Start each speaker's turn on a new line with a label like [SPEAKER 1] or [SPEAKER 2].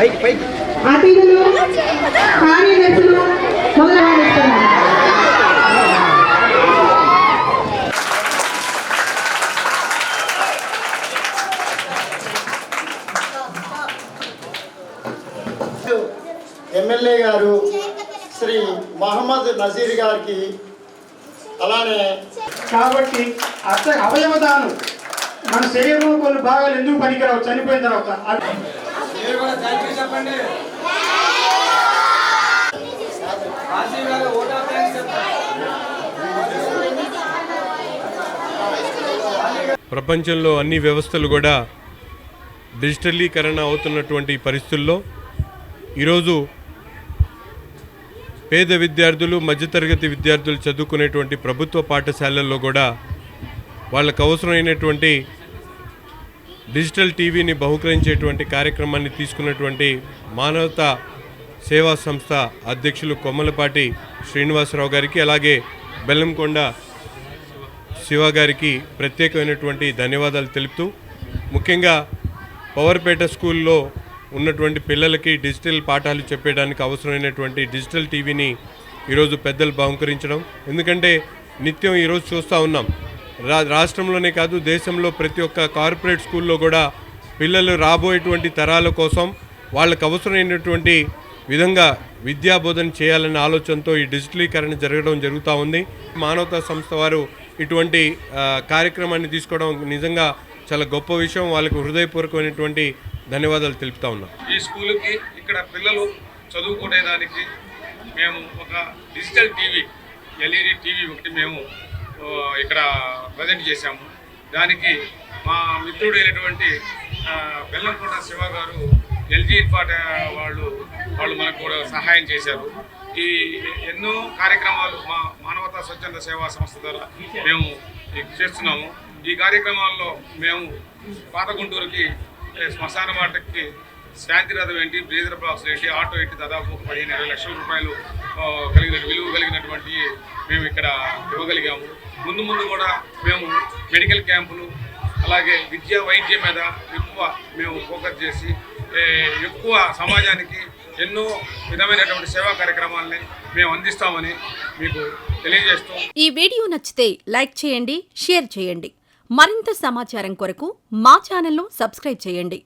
[SPEAKER 1] అతిథులు కార్యదర్శులు మొదలవుతున్నారు.
[SPEAKER 2] ఎమ్మెల్యే గారు శ్రీ మహమ్మద్ నజీర్ గారికి అలానే
[SPEAKER 3] కాబట్టి అవయవదానం మన శరీరంలో కొన్ని భాగాలు ఎందుకు పనికిరావు చనిపోయిన తర్వాత
[SPEAKER 4] చెప్పండి.
[SPEAKER 5] ప్రపంచంలో అన్ని వ్యవస్థలు కూడా డిజిటలీకరణ అవుతున్నటువంటి పరిస్థితుల్లో ఈరోజు పేద విద్యార్థులు మధ్యతరగతి విద్యార్థులు చదువుకునేటువంటి ప్రభుత్వ పాఠశాలల్లో కూడా వాళ్ళకు అవసరమైనటువంటి డిజిటల్ టీవీని బహుకరించేటువంటి కార్యక్రమాన్ని తీసుకున్నటువంటి మానవతా సేవా సంస్థ అధ్యక్షులు కొమ్మలపాటి శ్రీనివాసరావు గారికి అలాగే బెల్లంకొండ శివ గారికి ప్రత్యేకమైనటువంటి ధన్యవాదాలు తెలుపుతూ ముఖ్యంగా పవర్పేట స్కూల్లో ఉన్నటువంటి పిల్లలకి డిజిటల్ పాఠాలు చెప్పడానికి అవసరమైనటువంటి డిజిటల్ టీవీని ఈరోజు పెద్దలు బహుకరించడం. ఎందుకంటే నిత్యం ఈరోజు చూస్తూ ఉన్నాం రాష్ట్రంలోనే కాదు దేశంలో ప్రతి ఒక్క కార్పొరేట్ స్కూల్లో కూడా పిల్లలు రాబోయేటువంటి తరాల కోసం వాళ్ళకు అవసరమైనటువంటి విధంగా విద్యాబోధన చేయాలనే ఆలోచనతో ఈ డిజిటలీకరణ జరుగుతూ ఉంది. మానవతా సంస్థ వారు ఇటువంటి కార్యక్రమాన్ని తీసుకోవడం నిజంగా చాలా గొప్ప విషయం. వాళ్ళకు హృదయపూర్వకమైనటువంటి ధన్యవాదాలు తెలుపుతా ఉన్నాం.
[SPEAKER 4] ఈ స్కూల్కి ఇక్కడ పిల్లలు చదువుకునేదానికి మేము ఒక డిజిటల్ టీవీ ఎల్ఈడి టీవీ ఒకటి మేము ఇక్కడ ప్రజెంట్ చేశాము. దానికి మా మిత్రుడైనటువంటి బెల్లంకొండ శివ గారు ఎల్జీ ఇన్ఫాట్ వాళ్ళు మనకు కూడా సహాయం చేశారు. ఈ ఎన్నో కార్యక్రమాలు మా మానవతా స్వచ్ఛంద సేవా సంస్థ ద్వారా మేము చేస్తున్నాము. ఈ కార్యక్రమాల్లో మేము పాత గుంటూరుకి శ్మశాన వాటికి శాంతి రథం ఏంటి, బ్రేజర్ బాక్స్ ఏంటి, ఆటో ఏంటి, దాదాపు 15-20 లక్షల రూపాయలు విలువ కలిగినటువంటి మేము ఇక్కడ ఇవ్వగలిగాము. ముందు కూడా మేము మెడికల్ క్యాంపులు అలాగే విద్య వైద్యం మీద ఎక్కువ మేము ఫోకస్ చేసి ఎక్కువ సమాజానికి ఎన్నో విధమైనటువంటి సేవా కార్యక్రమాలని మేము అందిస్తామని మీకు తెలియజేస్తూ
[SPEAKER 6] ఈ వీడియో నచ్చితే లైక్ చేయండి, షేర్ చేయండి. మరింత సమాచారం కొరకు మా ఛానల్ను సబ్స్క్రైబ్ చేయండి.